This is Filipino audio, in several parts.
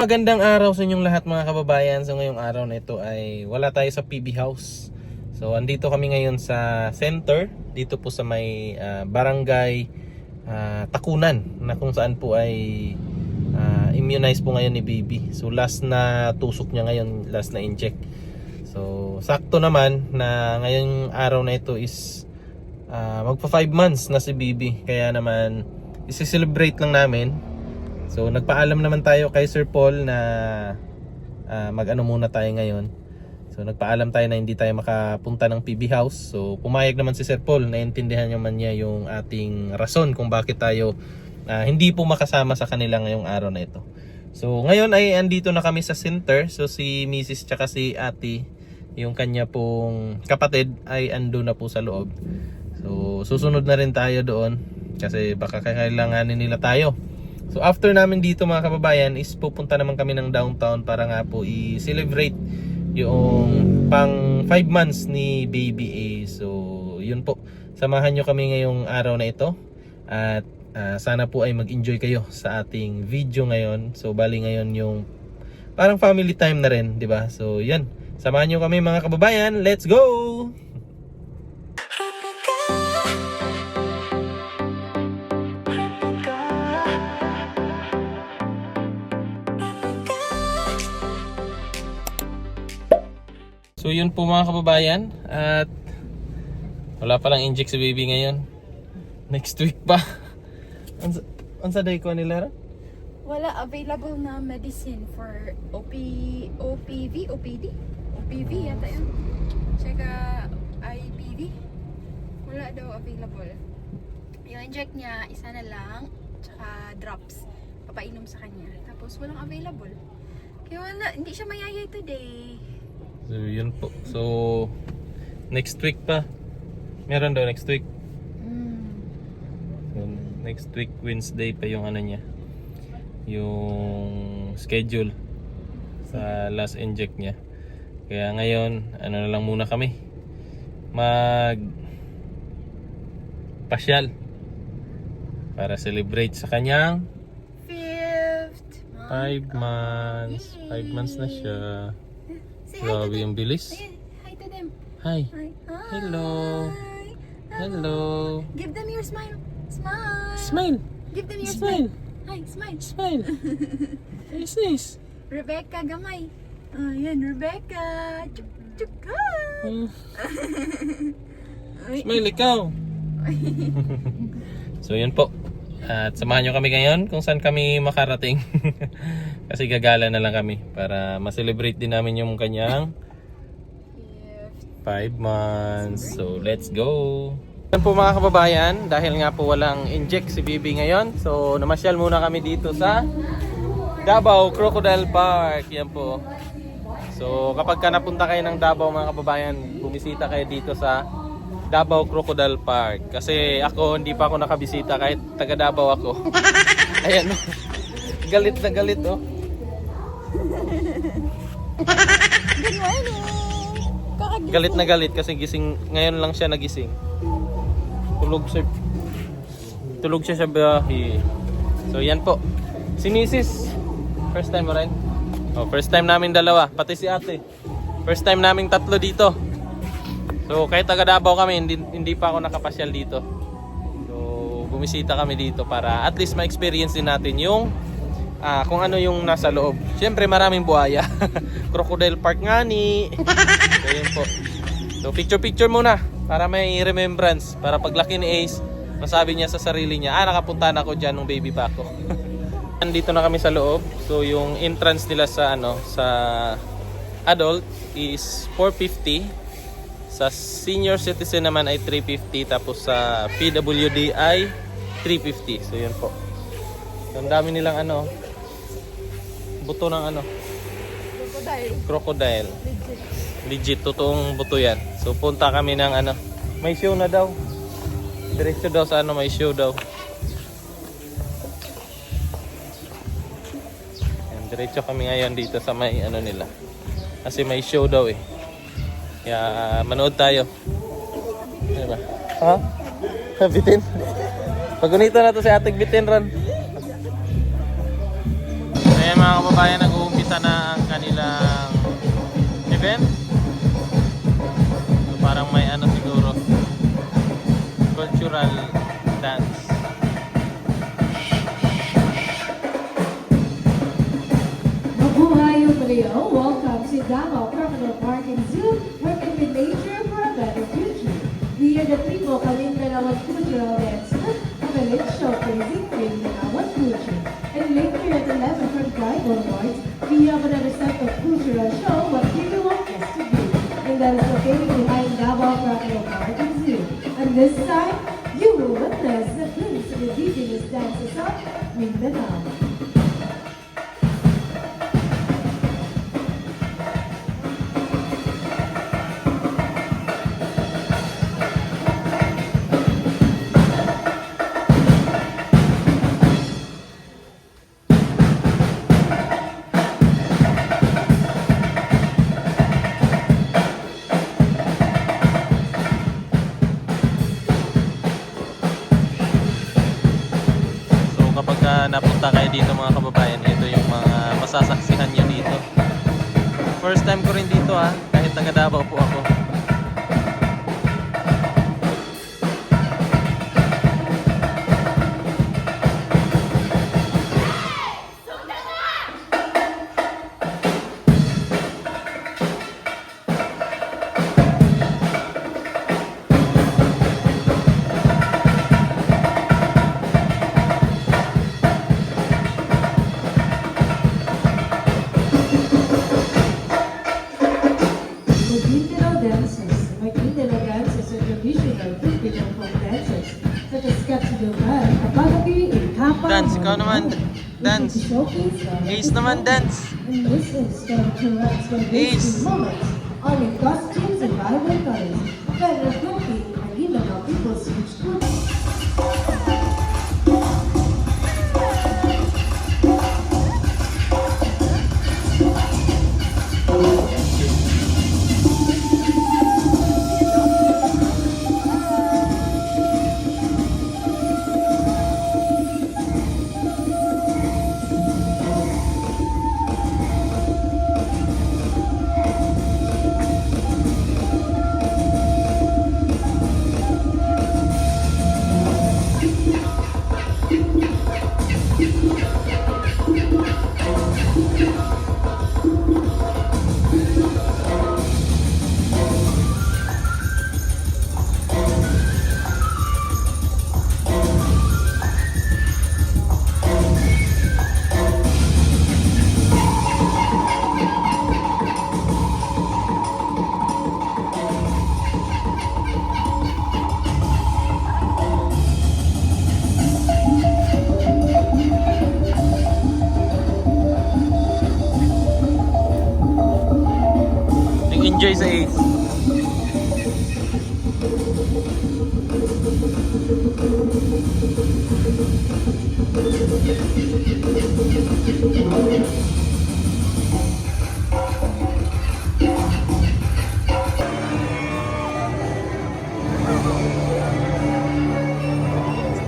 Magandang araw sa inyong lahat mga kababayan. So ngayong araw na ito ay wala tayo sa PB House. So andito kami ngayon sa center, dito po sa may barangay Takunan, na kung saan po ay immunize po ngayon ni baby. So last na tusok niya ngayon, last na inject. So sakto naman na ngayong araw na ito is magpa 5 months na si baby. Kaya naman isi-celebrate lang namin. So nagpaalam naman tayo kay Sir Paul na mag-ano muna tayo ngayon. So nagpaalam tayo na hindi tayo makapunta ng PB House. So pumayag naman si Sir Paul, naintindihan naman niya yung ating rason kung bakit tayo hindi po makasama sa kanila ngayong araw na ito. So ngayon ay andito na kami sa center. So si Mrs. tsaka si Ate, yung kanya pong kapatid, ay ando na po sa loob. So susunod na rin tayo doon kasi baka kailanganin nila tayo. So after namin dito mga kababayan is pupunta naman kami ng downtown para nga po i-celebrate yung pang 5 months ni baby A. So yun po, samahan nyo kami ngayong araw na ito. At sana po ay mag-enjoy kayo sa ating video ngayon. So bali ngayon yung parang family time na rin, di ba? So yan, samahan nyo kami mga kababayan. Let's go! So yun po mga kababayan, at wala pa lang inject si baby ngayon. Next week pa. Ansa day ko nila? Wala available na medicine for OPV, OPV yata yun. Tsaka IPV. Wala daw available. Yung inject niya, isa na lang, tsaka drops. Papainom sa kanya. Tapos walang available. Kaya wala, hindi siya mayayay today. So yun po. So next week pa. Meron daw next week. So, next week Wednesday pa yung ano niya, yung schedule sa last inject niya. Kaya ngayon ano na lang muna kami, mag pasyal para celebrate sa kanyang 5 months. 5 months na siya. Say hi to Grabe them. yung bilis. Say hi to them. Hi. Hi. Hello. Hi. Hello. Give them your smile. Smile. Smile. Give them your Smile. smile. Hi, smile. Smile. Yes, yes. Rebecca, gamay. Yan, Rebecca. Chuk, chuk, hi. Ay. Smile ikaw. So yun po. At samahan nyo kami ngayon kung saan kami makarating. Kasi gagala na lang kami para ma-celebrate din namin yung kanyang 5 months. So let's go. Yan po mga kababayan, dahil nga po walang inject si baby ngayon, so namasyal muna kami dito sa Davao Crocodile Park. Yan po. So kapag ka napunta kayo ng Davao mga kababayan, bumisita kayo dito sa Davao Crocodile Park. Kasi ako hindi pa ako nakabisita kahit taga Davao ako. Ayan. Galit na galit oh. Good morning. Kakagising. Galit na galit kasi gising ngayon lang siya nagising. Tulog siya sa bahay. So yan po. Si Mrs. First time mo rin? Oh, first time namin dalawa, pati si Ate. First time naming tatlo dito. So kahit taga Davao kami, hindi pa ako nakapasyal dito. So bumisita kami dito para at least ma-experience din natin yung kung ano yung nasa loob. Siyempre maraming buhaya. Crocodile Park nga ni. So yun po. So picture muna para may remembrance. Para paglaki ni Ace, masabi niya sa sarili niya, nakapunta na ako dyan nung baby pa ako. Nandito na kami sa loob. So yung entrance nila sa sa adult is 450. Sa senior citizen naman ay 350. Tapos sa PWD ay 350. So yun po. Ang dami nilang buto ng crocodile. Legit, totoong buto yan. So punta kami ng may show na daw. Diretso daw sa may show daw. Yan, diretso kami ngayon dito sa may nila. Kasi may show daw eh. Kaya manood tayo. Diba? Ha? Bitin? Pag ganito na to si Ating Bitin Ron. Ayan mga kababayan, event. So, parang may ano siguro, cultural dance. Mabuhay yung Rio! Welcome to Davao Crocodile Park and Zoo, working with nature for a better future. We are the people coming from our cultural dance, a village showcasing our culture. And later at 11 from Guy Boulevard, we have another set of cultural show what people want us to do. And that is located behind Davao Crocodile Park and Zoo. And this time, you will witness the glimpse of the indigenous dances of Mindanao. So kapag napunta kayo dito mga kababayan, ito yung mga masasaksihan nyo dito. First time ko rin dito kahit taga Davao po ako. Mindanao dances are traditional Filipino folk dances such as Katsudokan, Apagapi, and Kappa. Dance, ikaw naman. Dance. Ace naman, dance. And this is from Ace. moments, all in costumes and vibrant colors, that are reflecting Mindanao people's huge culture. Enjoy sa Ace.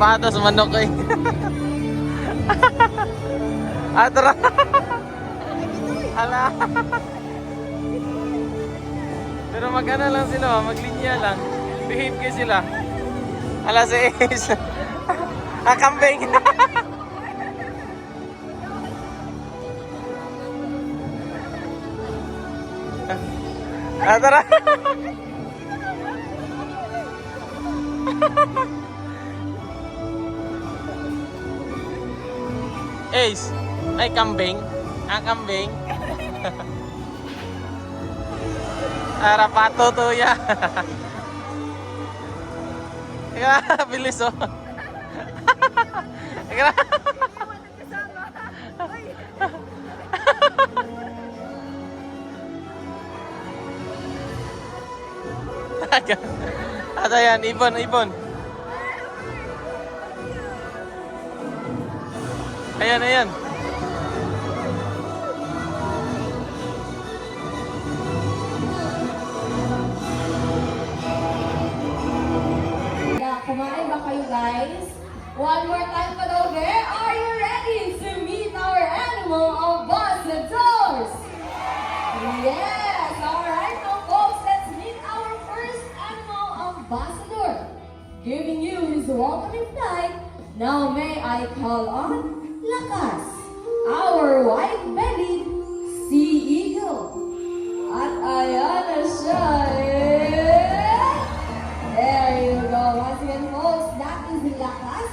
Sapatos, manok eh. Atara. Ala. Pero mag-ano lang sila, maglinya lang. Behave kayo sila. Ala si Ace. Kambing. Tara. Ace, ay kambing. Kambing. Ara pato to ya. Ika, bilis oh. Ika. Ata yan, ibon. Ayan. Kumain ba kayo guys? One more time pa daw there. Are you ready to meet our animal ambassadors? Yes! Alright! welcoming flight. Now may I call on Lakas, our white-bellied sea eagle. At ayan na siya eh. There you go. Once again, folks, that is Lakas,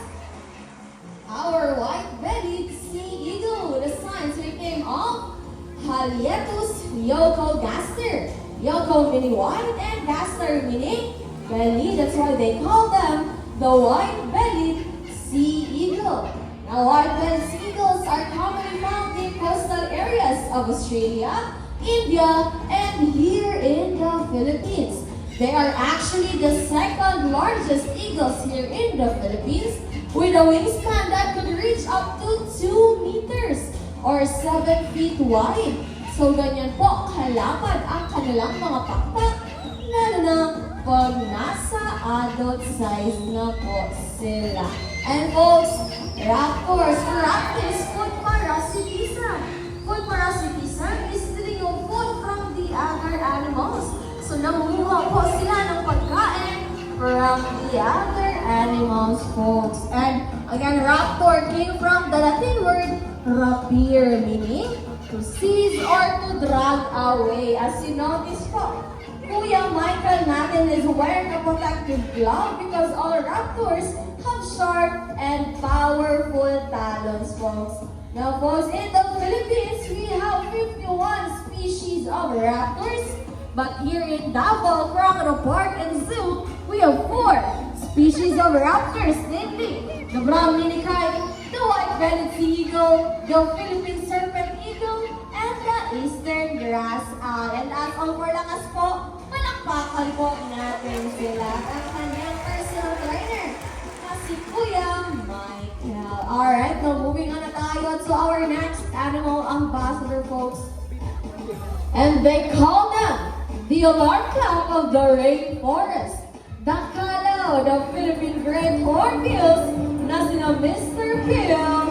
our white-bellied sea eagle with a scientific name of Haliatus yokogaster. Yoko meaning white and gaster meaning belly. That's why they call them the white-bellied sea eagle. Now, white-bellied sea eagles are commonly found in coastal areas of Australia, India, and here in the Philippines. They are actually the second largest eagles here in the Philippines with a wingspan that could reach up to 2 meters or 7 feet wide. So, ganyan po kalapad ang kanilang mga pakpak, lalo na pag nasa adult size na po sila. And folks, raptors, raptors, food parasitism. Food parasitism is stealing of food from the other animals. So, nangunguha po sila ng pagkain from the other animals, folks. And again, raptor came from the Latin word rapire, meaning to seize or to drag away. As you notice po, Kuya Michael natin is wearing a protective glove because all raptors have sharp and powerful talons, folks. Now, folks, in the Philippines, we have 51 species of raptors. But here in Davao, Crocodile Park and Zoo, we have 4 species of raptors, namely the brown mini-kite, the white-bellied sea eagle, the Philippine serpent eagle, and the eastern grass owl. And as all for lakas po, palakpakan po natin sila at kanyang personal trainer na si Kuya Michael. Alright, now moving on na tayo to our next animal ambassador, folks. And they call them the alarm clock of the rainforest. The Kalaw, the Philippine Great Hornbills, na sina Mr. Bill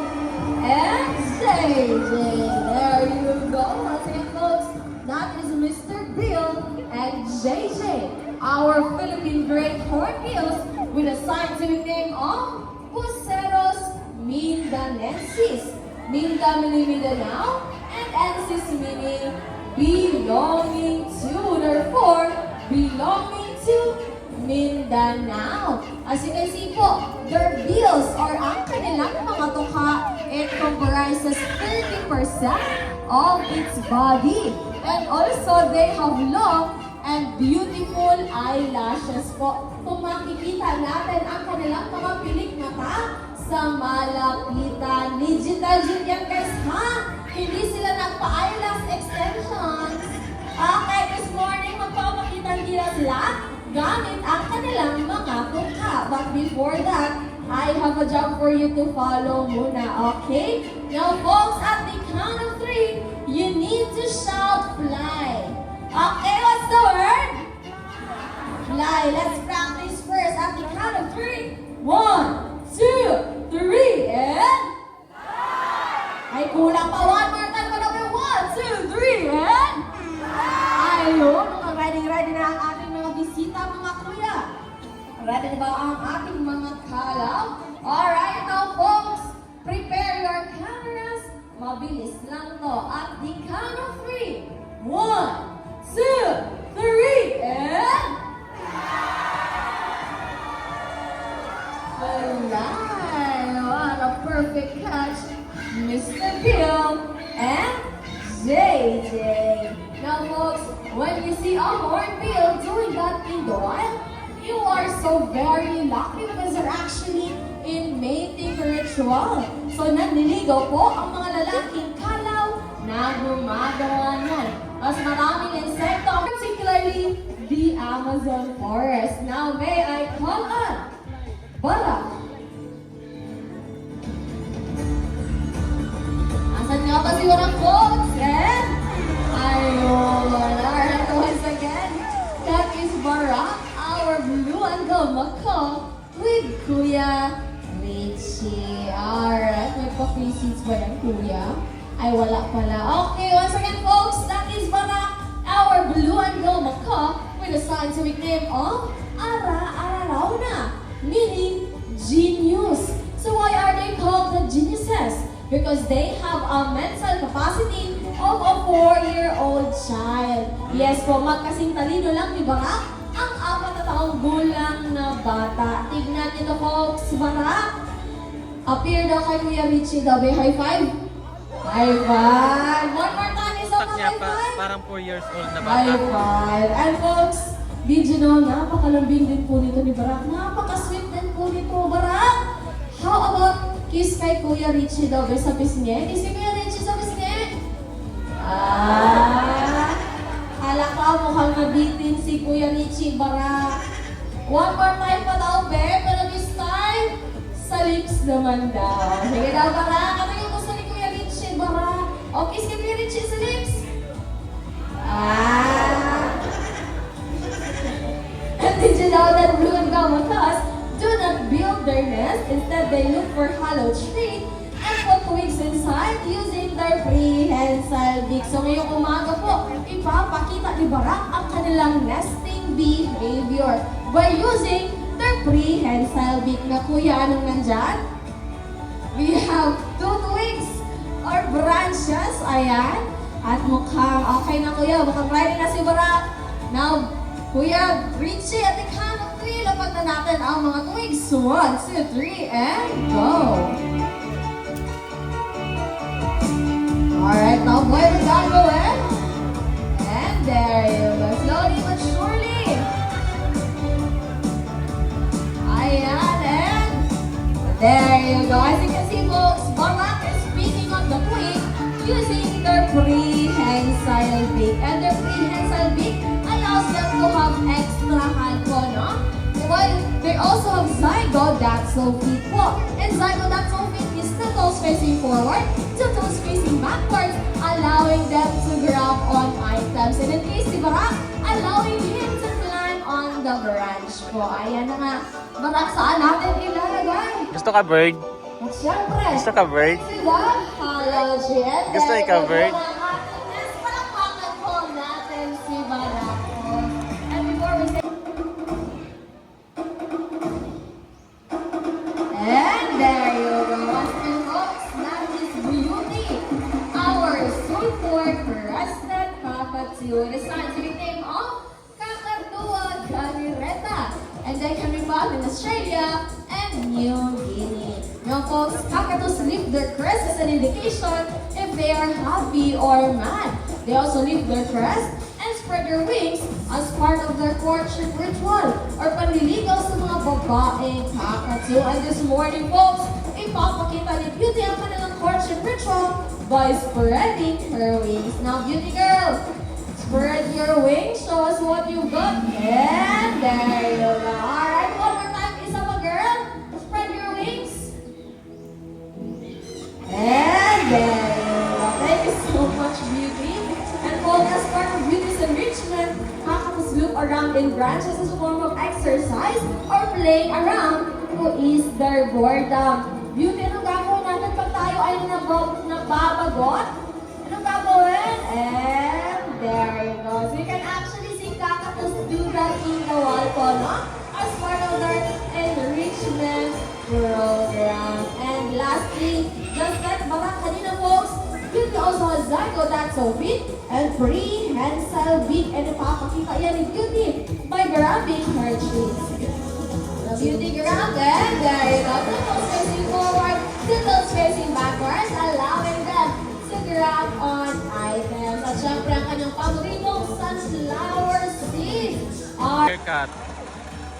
and JJ. There you go. Once again, folks, that is Mr. Bill and JJ, our Philippine Great Hornbills with a scientific name of Buceros mindanensis. Minda meaning Mindanao and ensis meaning belonging to, therefore, belonging to Mindanao. As you can see po, their bills or ang kanilang mga tukha, it comprises 30% of its body. And also, they have long and beautiful eyelashes po. Kung makikita natin ang kanilang mga pilik mata sa malapitan. Digital yun yan, guys, ha? Hindi sila nagpa-eyelash extensions. Okay, this morning, magpapakita nila sila gamit ang kanilang mga tukha. But before that, I have a job for you to follow muna, okay? Now, folks, at the count of 3, you need to shout fly. Okay, what's the word? Fly. Let's practice first. At the count of 3, 1, 2, 3, and... Ay, kulang pa. One more time. Number 1, 2, 3, and... Ayun, ready na ang ating mga bisita, mga kuya. Ready na ba ang ating mga kalaw? Alright, now folks, prepare your cameras. Mabilis lang to. At the count of 3, 1, 2, 3, and... Alright, what a perfect catch, Mr. Bill and JJ. Now folks, when you see a hornbill doing that in the wild, you are so very lucky because they're actually in mating ritual. So nanliligaw po ang mga lalaking kalaw na gumagawa niyan. Mas maraming insekto, particularly the Amazon forest. Now may I call on Barak. Asan nga ba si Barak, folks? And ayun, alright, once again, that is Barak, our blue and gold macaw with Kuya Richie. Alright, may pa-free-seats ba yan, Kuya? Ay, wala pala. Okay, once again, folks, that is Barak, our blue and gold macaw with a scientific name of Ara Ararauna, meaning genius. because they have a mental capacity of a 4-year-old child. Yes po, magkasing talino lang ni Barak ang 4 na taong gulang na bata. Tignan nito folks, Barak. Appear daw kay Kuya Richie daw. May high five? High five! One more time, isang high five! Parang 4 years old na High five! And folks, video no, napakalambing din po nito ni Barak. Napaka-sweet din po nito, Barak! How about kiss kay Kuya Richie daw sa pisngi? Kiss kay Kuya Richie sa pisngi? Hala ka, mukhang nabitin si Kuya Richie, Barak. One more time pa daw, Be, pero this time, sa lips naman daw. Sige daw, Barak. Ano yung gusto ni Kuya Richie, Barak? O, kiss kay Kuya Richie sa lips? And did you know that blue and gamutas do not build their nest? Instead, they look for hollow tree and put twigs inside using their prehensile beak. So ngayong umaga po, ipapakita ni Barak ang kanilang nesting behavior by using their prehensile beak. Na kuya, anong nandyan? We have 2 twigs or branches. Ayan. At mukhang okay na kuya. Mukhang ready na si Barak. Now, Kuya Richie, at count of 3, lapag na natin ang mga twigs. 1, 2, 3, and go! Alright, now boy, we're gonna go in. And there you go. Slowly but surely. Ayan, and there you go. As you can see, folks, Barak is picking up the twig using their prehensile beak. And their prehensile beak allows them to have extra hand po, no? Well, they also have zygodaxal feet po. And zygodaxal feet is 2 toes facing forward, 2 toes facing backwards, allowing them to grab on items. And in case ni Barak, allowing him to climb on the branch po. Ayan na nga. Barak, saan natin ilalagay? Gusto ka bird? At syempre, Gusto ka bird? sila, halogen. Gusto ikaw, bird? Yes, palakpakan po natin si Barak po. And before we say... And there you go. And folks, that is Beauty, our sulfur crested cockatoo. It is scientific name of Kakadua carireta. And they can be found in Australia and New Guinea. Now folks, cockatoos leave their crest as an indication if they are happy or mad. They also leave their crest and spread their wings as part of their courtship ritual or panliligaw sa mga babaeng cockatoo. And this morning folks, ipapakita ni Beauty ang kanilang courtship ritual by spreading her wings. Now Beauty girl, spread your wings, show us what you got. And there you go. Alright, one more time, isa pa girl. Spread your wings. And there you go. Thank you so much, Beauty. And folks, as part of Beauty's enrichment, cockatoos loop around in branches as a form of exercise or playing around to ease their boredom. Beauty, anong gagawin natin pag tayo ay nababagot? Anong gagawin? And there you go. So you can actually see cockatoos do that in the wall po, no? As part of their enrichment program. And lastly, just like Barak kanina folks, Beauty also has zygodaxal beak and prehensile beak. And ipapakita yan ni Beauty by grabbing her cheeks. The Beauty grab, and there you go. 2 toes facing forward, 2 toes facing backwards, allowing them to grab on items. At syempre ang kanyang paboritong sunflower seeds are... Bear cat.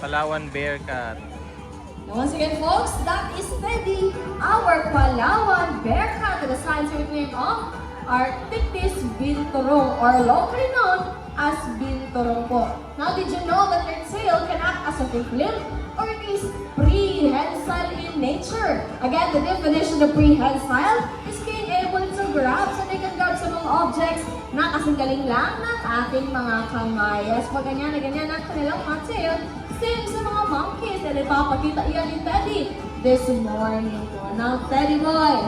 Palawan bear cat. Once again, folks, that is Teddy, our Palawan bear cat with the scientific name of Arctictis binturong, or locally known as binturong po. Now, did you know that their tail can act as a thick limb, or it is prehensile in nature? Again, the definition of prehensile is being able to grab, so they can grab sa mga objects na kasing galing lang ng ating mga kamay. Yes, pag ganyan na ganyan ang kanilang mga tail, same sa mga monkeys. And ipapakita iyan ni Teddy this morning po. Now, Teddy boy,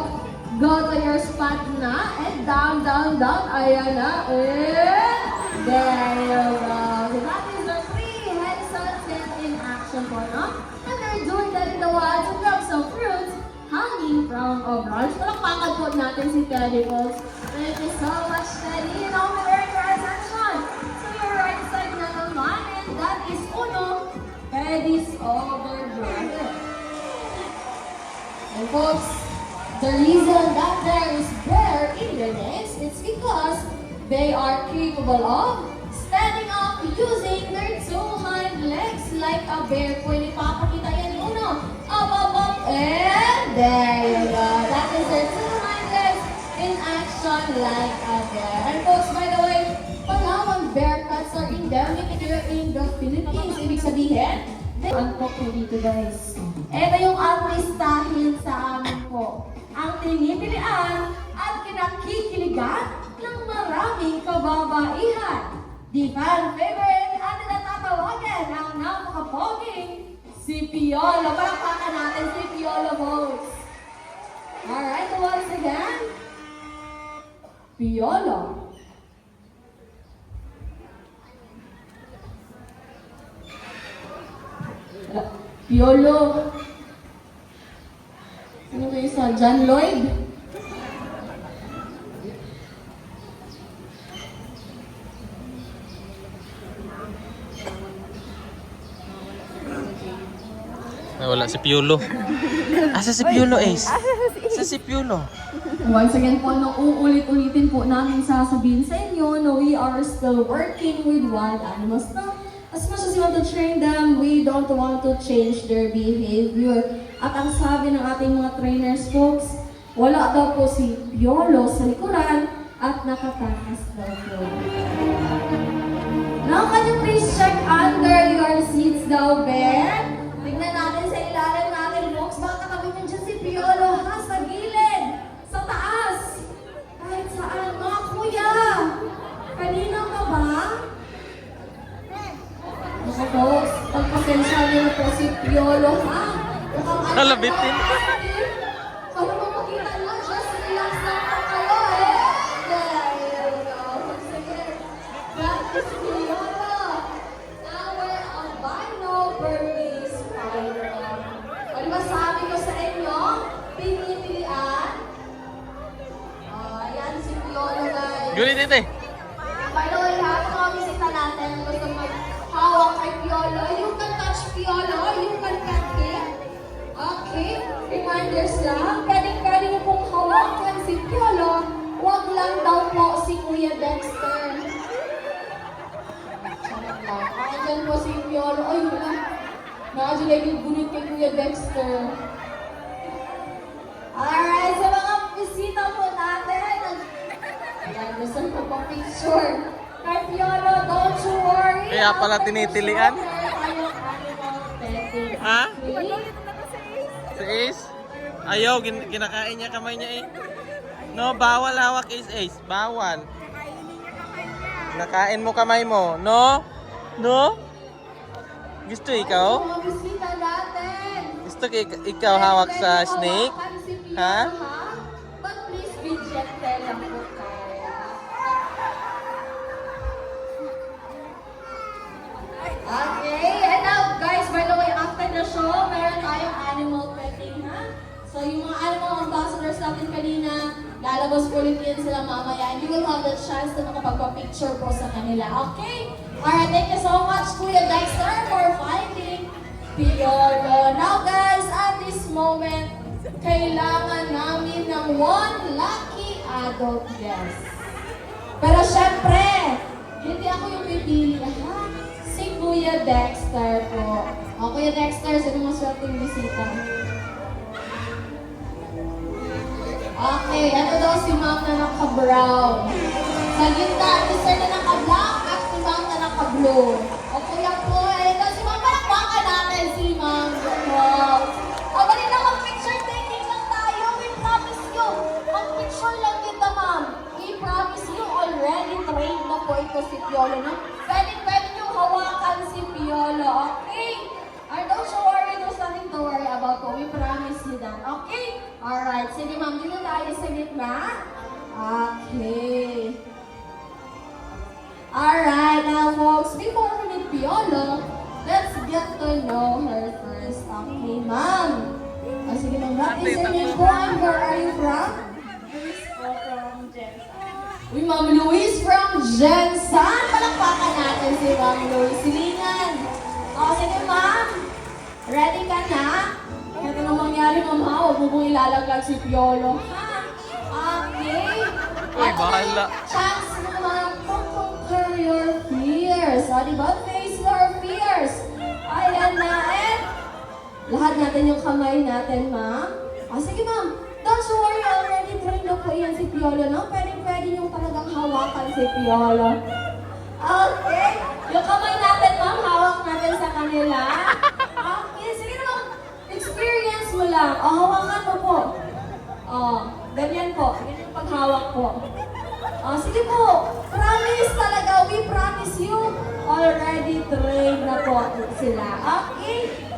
go to your spot na and down, down, down. Ayan na. And there you go. So that is the prehensile tail in action po, no? And they're doing that in the wild to grab some fruits hanging from round of lunch. Palakpakan po natin si Teddy Folks. Thank you so much, Teddy. Now we earn your attention. So your right side na naman, and that is Uno, Teddy's older brother. And folks, the reason that there is bear in their necks is because they are capable of standing up using their two hind legs like a bear. Pwede papakita yan yung uno. Up, and there you go. That is their two hind legs in action like a bear. And folks, by the way, Palawan bear cats are endemic here in the Philippines. Ibig sabihin, antok po dito guys. Ito yung artistahin sa amin po. Ang tinitilian at kinakikiligan ng maraming kababaihan. Di fan favorite at natatawagan ang napakapoging si Piolo. Palakpakan natin si Piolo, folks. Alright, once again, Piolo. Piolo. Ano ba isa? John Lloyd? Wala si Piolo. Asa si Piolo, Ace? Asa si Piolo? Once again po, uulit-ulitin po namin sasabihin sa inyo na we are still working with wild animals. No? As much as we want to train them, we don't want to change their behavior. At ang sabi ng ating mga trainers, folks, wala daw po si Piolo sa likuran at nakatakas daw po. Now, can you please check under your seats daw, Ben? Tignan natin sa ilalim natin, folks. Baka katabi niyo dyan si Piolo, ha? Sa gilid, sa taas, kahit saan. Mga kuya, kanina pa ba? Ako, folks, pagpasensya niyo na po si Piolo, ha? Nalabitin. Para mapakita nyo, just relax lang po kayo, eh. There you go. Sige, that is Piolo. Our albino Burmese python. Ano ba sabi ko sa inyo? Pinipilian. Ayan si Piolo, guys. Gulit ito eh. By the way, ha, kung mga bisita natin, gusto mag-hawak kay Piolo, you can touch Piolo, you can pet him. Okay, reminders lang, pwede mo pong hawakan si Piolo, wag lang daw po si Kuya Dexter. Charot lang. Andyan po si Piolo. Ay, wala. Nakadilay yung gunit kay Kuya Dexter. Alright, sa mga bisita po natin, ayan, gusto ko po picture. Kay Piolo, don't you worry. Kaya pala tinitilian? Ha? Si Ace? Ayaw, kinakain niya kamay niya eh. No, bawal hawak Ace. Bawal. Nakain mo kamay mo. No? No? Gusto ikaw? Mga bisita natin. Gusto ikaw hawak sa snake? Ha? But please be gentle lang po tayo. Okay, and now guys, by the way, after the show, meron tayong animal petting, ha? So yung mga animal ambassadors natin kanina, lalabas po ulit yan sila mamaya, and you will have the chance na makapagpa-picture po sa kanila, okay? Alright, thank you so much, Kuya Dexter, for finding Piolo. Now guys, at this moment, kailangan namin ng one lucky adult guest. Pero syempre, hindi ako yung pipili, ha? Si Kuya Dexter po. O, Kuya Dexter, sino mas swerteng bisita? Okay, ano daw si Ma'am na naka-brown? Sa gitna, si Sir na naka-black at si Ma'am na naka-blue. O, Kuya po, si Ma'am, palakpakan natin si Ma'am. O, bali na mag-picture taking lang tayo. We promise you. Mag-picture lang kita, Ma'am. We promise you already trained na po ito si Piolo. No? Pwede nyo hawakan si Piolo, okay? Or don't you worry, there's nothing to worry about po. We promise you that, okay? Alright, sige ma'am, dito tayo sa gitna. Okay. Alright, now folks, before we meet Piolo, let's get to know her first. Okay, ma'am. sige ma'am. What is your name po and where are you from? Uy, Ma'am Luis from Jensan. Palakpakan natin si Ma'am Luis. Silingan. O, sige ma'am. Ready ka na? Ito na mangyari, ma'am ha. Huwag mo pong ilalaglag si Piolo. Ha? Okay. Uy, bahala. Chance mo naman to conquer your fears. O, diba? Face your fears. Ayan na. And lahat natin yung kamay natin, ma'am. O, sige ma'am. Don't you worry, already trained na po yan si Piolo, no? Pwede yung talagang hawakan si Piolo. Okay. Yung kamay natin, ma'am, hawak natin sa kanila. Okay, sige naman. Experience mo lang. O, hawakan mo po. O, ganyan po. Ganyan yung paghawak po. O, sige po. Promise talaga. We promise you. Already trained na po sila. Okay?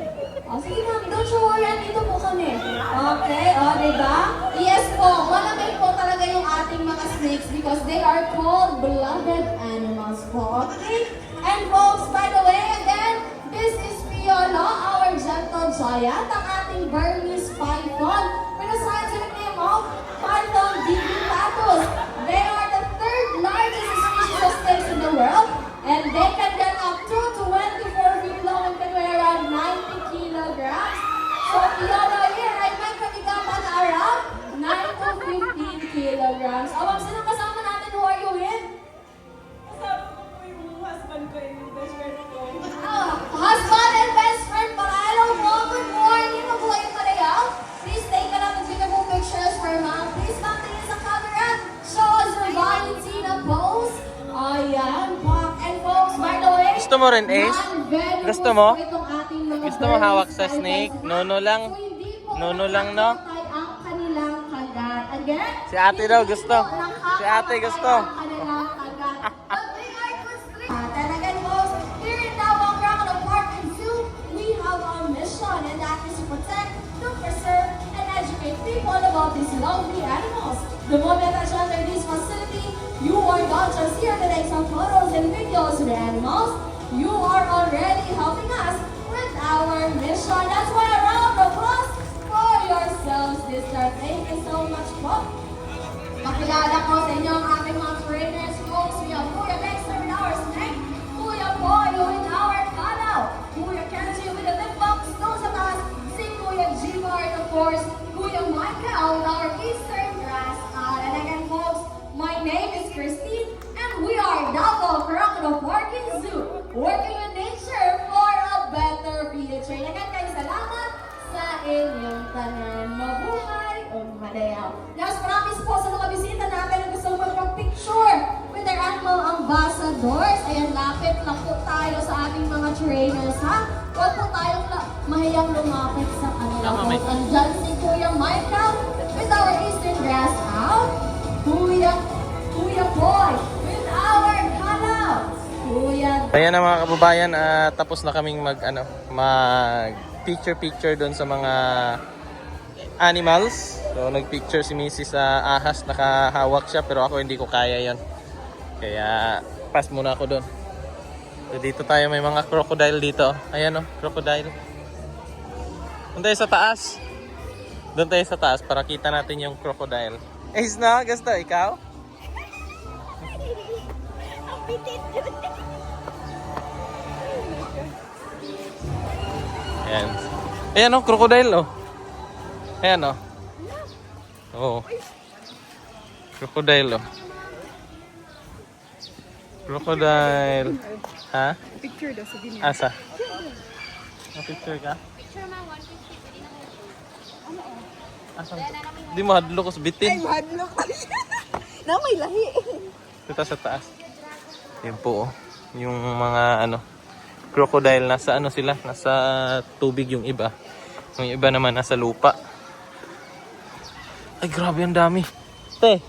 O, sige ma'am, don't you worry, andito po kami. Okay, o, diba? Yes po, malamig po talaga yung ating mga snakes because they are cold-blooded animals po, okay? And folks, by the way, again, this is Piolo, our gentle giant, ang ating Burmese python with a scientific name of Python digitatus. They are the third largest species of snakes in the world, and they can get up to 24 feet long and can weigh around 90 kilograms. So, Piolo here ay may kabigatan na around 9 to 15 kilograms. O, ma'am, sino kasama natin? Who are you with? Kasama ko po yung husband ko and yung best friend ko. Husband and best friend pala. Hello po, good morning. Mabuhay ka na yan. Please take a lot of beautiful pictures for ma'am. Please come tingin sa camera. Show us your Valentina pose. Ayan, Pak. And folks, by the way, Gusto mo rin, Ace? non-venomous Gusto mo? po itong ating mga Gusto mo hawak sa Burmese snake? pythons. Nono lang? So, hindi po Nono lang, no? nakakapatay ang kanilang kagat. Again, Si ate daw hindi gusto. po nakakapatay Si ate gusto. ang kanilang kagat. But they are constricted. And again, folks, here in Davao Crocodile Park and Zoo, we have a mission, and that is to protect, to preserve, and educate people about these lovely animals. The moment that you enter this facility, you are not just here to take some photos and videos of the animals. You are already helping us with our mission. That's why a round of applause for yourselves this time. Thank you so much po. Makilala ko sa inyo ang ating mga trainers, folks. We have Kuya Dexter with our snake, Kuya Boy with our cuddle, Kuya Kenji with the lip box, nose sa taas, si Kuya Jimar, and of course, Kuya Michael with our Eastern grass. And again, folks, my name is Christine, and we are Davao Crocodile Park and Zoo, working with nature for a better future. Again, kayo salamat sa inyong tanan. Mabuhay o madayaw. Yes, promise po sa mga bisita natin na gusto magpa-picture with their animal ambassadors. Ayan, lapit lang po tayo sa ating mga trainers, ha? Huwag po tayong mahiyang lumapit sa kanila. Tama, Mike. Andyan si Kuya Michael with our Eastern grass out. Kuya Boy with our call-outs. Kuya Ayan na mga kababayan, tapos na kaming mag picture doon sa mga animals. So nagpicture si Mrs. sa ahas, nakahawak siya pero ako hindi ko kaya yon. Kaya pass muna ako doon. So dito tayo, may mga crocodile dito. Ayan oh, crocodile. Doon tayo sa taas. Doon tayo sa taas para kita natin yung crocodile. Ace na, gusto ikaw? Ayan. Ayan oh, crocodile oh. Ayan oh. Oo. Crocodile oh. Crocodile. Ha? Picture daw sa dinner. Asa? Na-picture ka? Picture ma, 150. Asa? Di mo hadlo ko sa bitin. Madlock. Na may lahi. Dito sa taas. Yan po oh. Yung mga crocodile nasa sila, nasa tubig yung iba. Yung iba naman nasa lupa. Ay grabe ang dami. Te.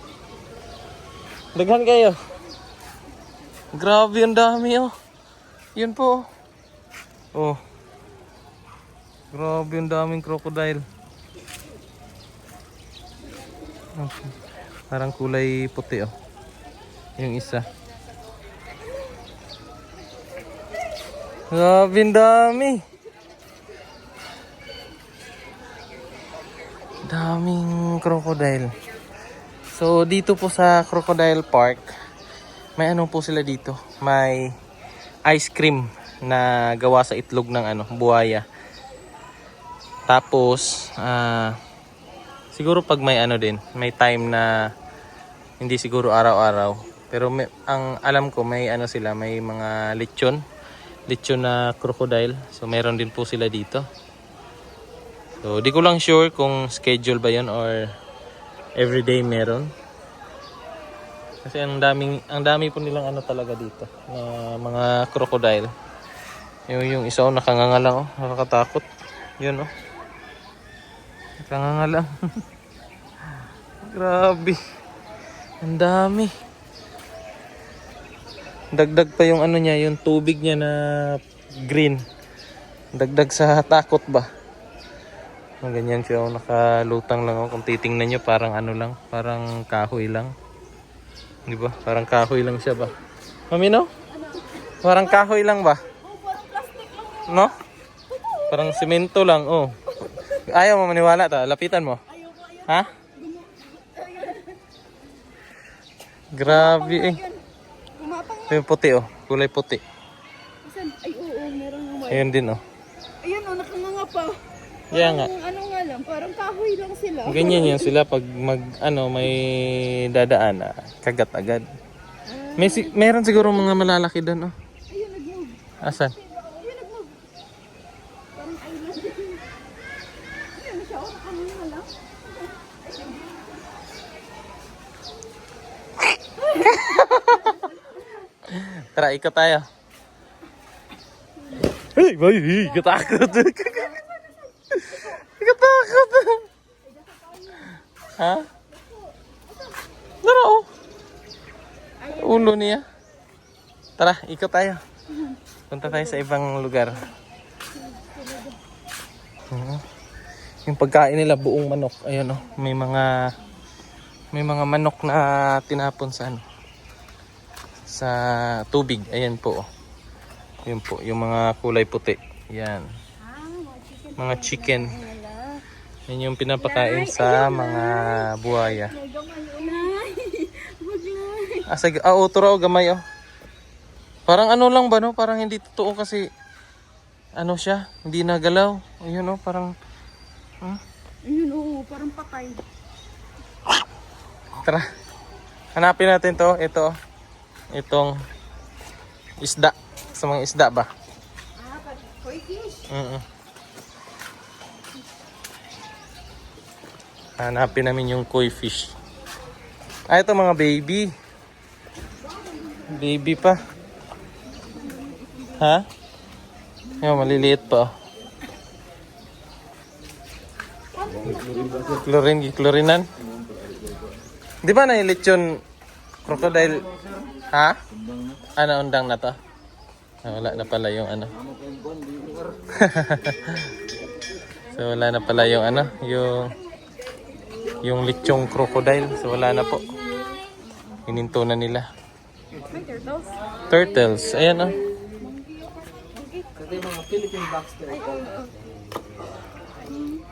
Daghan kayo. Grabe ang dami oh. Yun po. Oh. Grabe ang daming crocodile. Parang kulay puti oh. Yung isa. Grabe ang dami. Daming crocodile. So dito po sa Crocodile Park, may ano po sila dito. May ice cream na gawa sa itlog ng buhaya. Tapos siguro pag may din, may time na hindi siguro araw-araw. Pero ang alam ko may sila, may mga lechon na crocodile. So meron din po sila dito. So di ko lang sure kung schedule ba 'yon or everyday meron. Kasi ang dami po nilang talaga dito na mga crocodile. Yung isa nakanganga lang nakakatakot. Yun nakanganga lang. Grabe. Ang dami. Dagdag pa yung niya, yung tubig niya na green. Dagdag sa takot ba? Ganyan siya, nakalutang lang kung titingnan nyo, parang lang, parang kahoy lang. Di ba? Parang kahoy lang siya ba? Mami, no? Parang kahoy lang ba? No? Parang simento lang, Ayaw mo maniwala ta, lapitan mo. Ha? Grabe Yung puti kulay puti. Ay, oo, meron Ayun din Ayun, nakanganga pa. Kaya nga. Ano nga lang, parang kahoy lang sila. Ganyan yan sila pag may dadaan, kagat agad. Meron siguro mga malalaki doon, Ayun, nag-move. Asan? Ayun, nag-move. Parang island. Ayun, siya, nakanganga lang. Tara, ikot tayo. Hey, katakot. Katakot. Ha? Tara, ulo niya. Tara, ikot tayo. Punta tayo sa ibang lugar. Yung pagkain nila buong manok. Ayun may mga manok na tinapon sa tubig. Ayan po. Yun po, yung mga kulay puti. Yan. Mga chicken. Yan yung pinapakain sa mga buhaya. Turo gamay Parang lang ba Parang hindi totoo kasi siya, hindi nagalaw. Ayun parang Ayun, parang patay. Tara. Hanapin natin itong isda. Sa mga isda ba? Koi fish. Hanapin namin yung koi fish. Ito mga baby. Baby pa. Ha? Yung maliliit pa. Klorinan. Di ba nailit yung crocodile? Ha? Undang na to? Wala na pala yung So wala na pala yung yung lechong crocodile. So wala na po. Hininto na nila. May turtles. Turtles. Ayan Ito yung mga Philippine box turtle.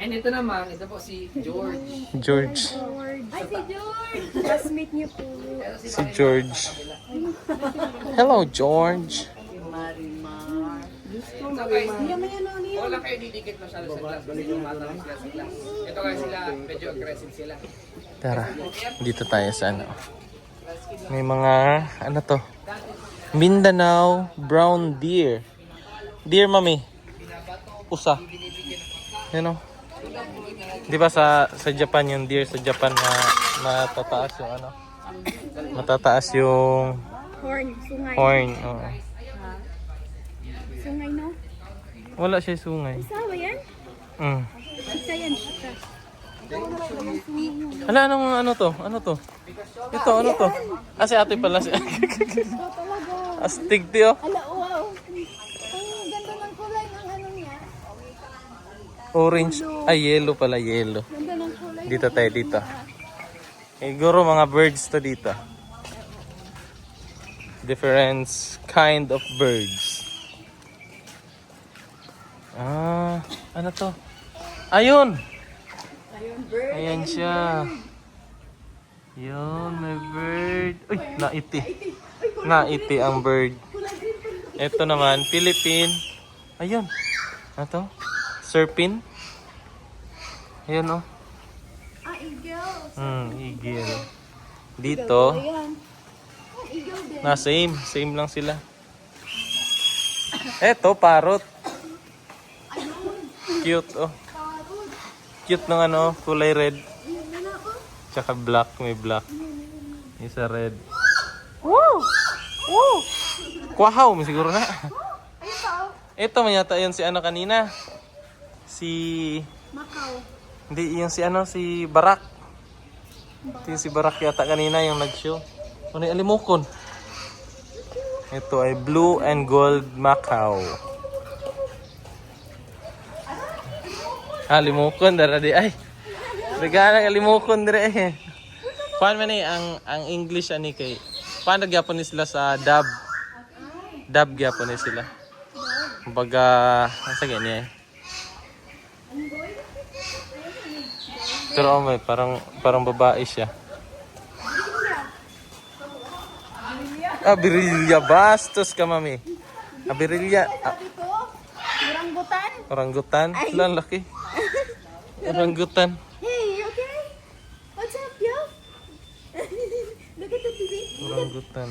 And ito naman, ito po si George. George. Ay, si George! Classmate niyo po. Si George. Hello, George. Ito guys, wala kayo didikit masyado sa glass kasi tumatawag sila sa glass. Ito guys sila, medyo aggressive sila. Tara, dito tayo sa May mga, to? Mindanao brown deer. Deer, mami. Pusa. Yan Di ba sa Japan yung deer sa Japan na matataas yung matataas yung Sungay. horn. Sungay, no? Wala siya sungay. Sawa yan? Isa yan. Isa. Hala, ano to? Ito, to? Si ate pala. Astig tiyo. Ala, wow. Ang ganda ng kulay ng niya. Orange. Yellow pala, yellow. Ganda ng kulay. Dito tayo, dito. Siguro mga birds to dito. Different kind of birds. Ano to? Ayun! Ayun, bird. Ayan siya. Yun, may bird. Uy, naiti. Naiti ang bird. Ito naman, Philippine. Ayun. Ano to? Serpin. Ayun oh. Eagle. Eagle. Dito, Ayan. Eagle din. same. Same lang sila. Eto, parrot. Cute oh. Cute ng ano, kulay red. Tsaka black, may black. Isa red. Woo! Woo! Kwahaw, may siguro na. Ito man yata yun si ano kanina. Si... Macau. Hindi, yung si ano, si Barak. Ito yung si Barak yata kanina yung nag-show. Ano yung alimukon? Ito ay blue and gold Macau. Limukon dara di ay. Regala ka limukon dire eh. Paano man ang English ani kay paano gyapon ni sila sa dub? Dub gyapon ni sila. Kumbaga, asa gani eh. Pero may parang babae siya. Birilya bastos ka mami. Birilya. Dito, oranggutan. Oranggutan? Lalaki. Oranggutan. Hey, you okay? What's up, yo? Look at the TV. Oranggutan.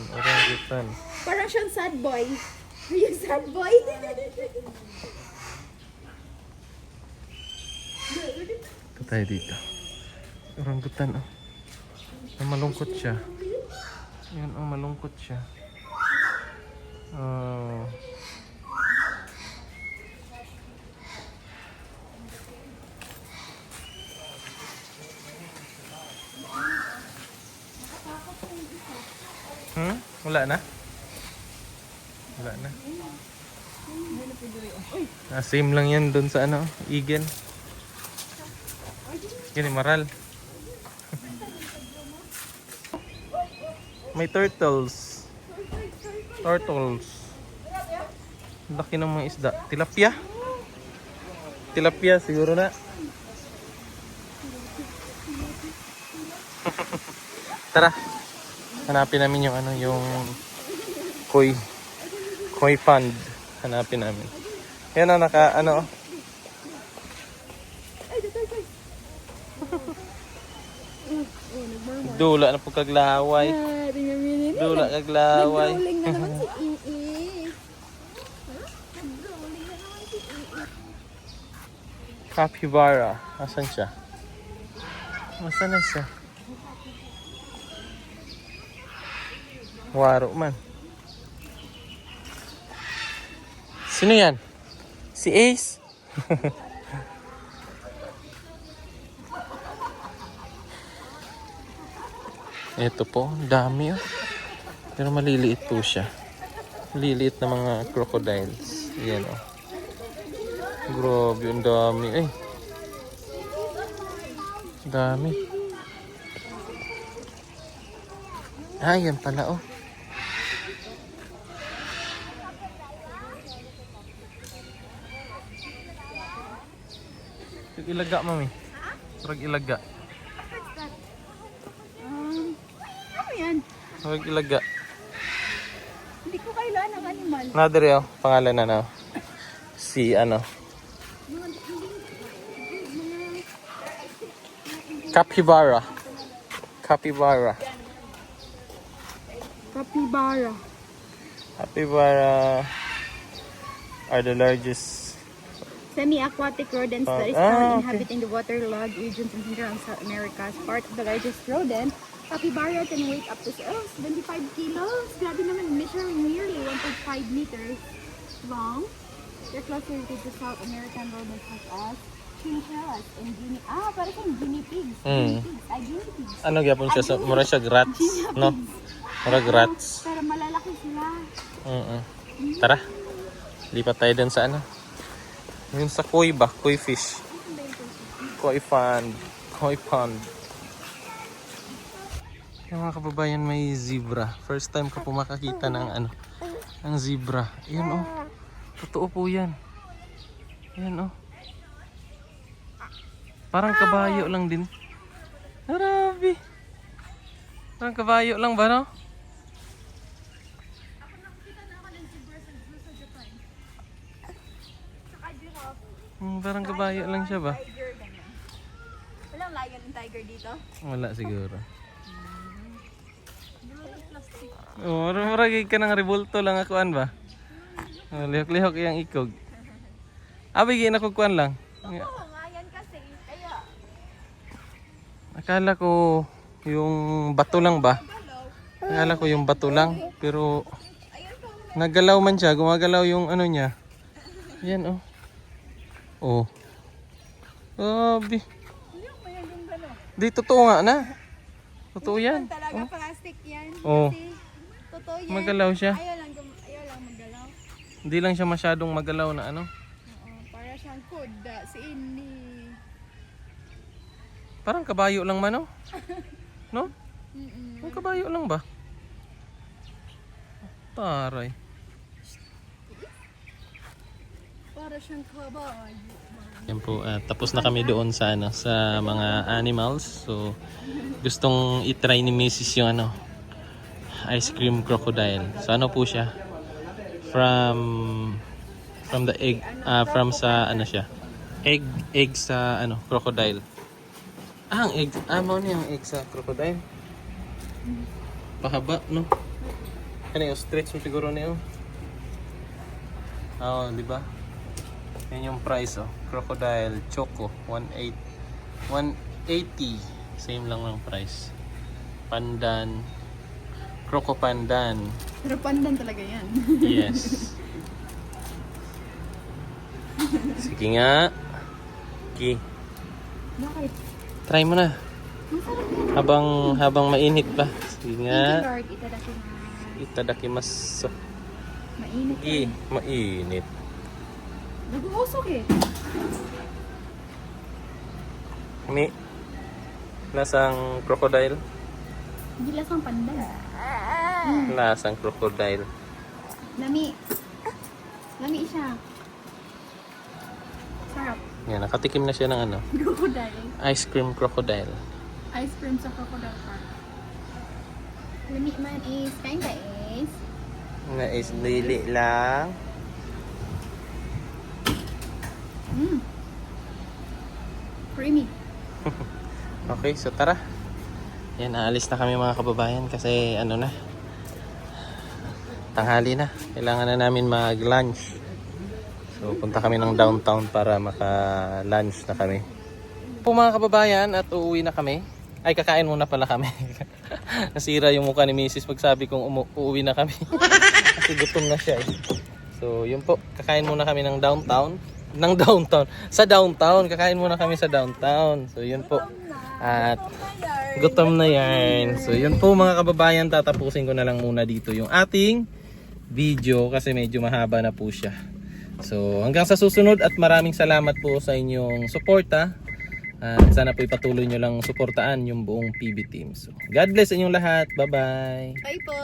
Parang siyang sad boy. Are you sad boy? Ito tayo dito. Oranggutan oh. Malungkot siya. Yun oh, malungkot siya. Oh. Wala na? Wala na. Same lang yan doon sa ano, Eagle. Gini, maral. May turtles. Laki ng mga isda. Tilapia? Tilapia siguro na. Tara. Hanapin namin yung ano, yung koi pond. Hanapin namin. Yan na naka ano. Dula na po kaglaway. Dula kaglaway. Nag-rolling na naman si Ii. Capybara. Asan siya? Asan na siya? Waro man. Sino yan? Si Ace? Ito po, dami oh. Pero maliliit po siya. Maliliit na mga crocodiles. Yan oh. Grabe, ang dami eh. Dami. Yan pala oh. Ilaga, mami. Parang ilaga. Ano yan? Parang ilaga. Hindi ko kailangan ng animal. Nadiri oh, pangalan na no. Si ano. Capybara. Capybara. Capybara. Capybara are the largest. Semi-aquatic rodents that is found inhabiting the waterlogged regions in Central and South America. As part of the largest rodent, capybara can weigh up to 75 kilos. Grabe naman, measure nearly 1.5 meters long. They're closely related to South American rodents such as chinchillas and guinea. Parang siyang guinea pigs. Guinea pigs. Ano gyapon siya sa mura siya rats, no? Mura rats. Pero malalaki sila. Tara. Lipat tayo dun sa ano. Yun sa koi ba? Koi fish. Koi pond. Koi pond. Yung mga kababayan, may zebra. First time ka po makakita ng ano, ng zebra. Yan oh. Totoo po yan. Yan oh. Parang kabayo lang din. Grabe. Parang kabayo lang ba, no? Parang kabayo lang siya ba? Tiger, ganyan. Walang lion and tiger dito? Wala siguro. Oh, maragay ka ng revolto lang akuan ba? Oh, lihok-lihok yung ikog. Abay, nakukuan lang. Oo nga yan kasi. Kaya, Akala ko yung bato lang ba? Akala ko yung bato lang. Pero nagalaw man siya. Gumagalaw yung ano niya. Yan oh. Oh. Grabe. Di, totoo nga na. Totoo yan. talaga plastic yan. Oh. Kasi, totoo yan. Magalaw siya. Ayaw lang magalaw. Hindi lang siya masyadong magalaw na ano. Oo, para siyang kuda. Si Inni. Parang kabayo lang man oh. No? Mm-mm. Ang kabayo lang ba? Taray. Para siyang kabayo. Yan po, tapos na kami doon sa ano, sa mga animals. So gustong i-try ni Mrs. yung ano, ice cream crocodile. So ano po siya? From the egg, from sa ano siya? Egg sa ano, crocodile. Ah, ang egg. Mo niya ang egg sa crocodile. Pahaba, no? Ano yung stretch mo siguro niyo? Oo, di ba? Yan yung price oh. Crocodile Choco 180. Same lang ng price. Pandan. Croco Pandan. Pero pandan talaga yan. Yes. Sige nga. Okay. Bakit? Try mo na. Habang mainit pa. Sige nga. Lord, itadakimasu. Itadakimasu. Mainit. Sige, mainit. Nag-uusok eh. Mi. Lasang crocodile. Hindi lasang pandan. Lasang crocodile. Lami. Lami siya. Sarap. Yan, nakatikim na siya ng ano, Crocodile. ice cream crocodile. Ice cream sa Crocodile Park. Lami man is, kain ka is. Nga is dili lang. Creamy. Okay, so tara. Yan, aalis na kami mga kababayan kasi ano na, tanghali na. Kailangan na namin mag-lunch. So punta kami ng downtown para maka-lunch na kami. Po mga kababayan, at uuwi na kami. Ay, kakain muna pala kami. Nasira yung mukha ni Mrs. pagsabi kong uuwi na kami. Kasi gutom na siya eh. So yun po, kakain muna kami ng downtown. Sa downtown, kakain muna kami sa downtown. So yun po. At gutom na yan. So yun po mga kababayan, tatapusin ko na lang muna dito yung ating video kasi medyo mahaba na po siya. So hanggang sa susunod at maraming salamat po sa inyong suporta. At sana po ipatuloy nyo lang suportaan yung buong PB team. So God bless inyong lahat. Bye bye. Bye po!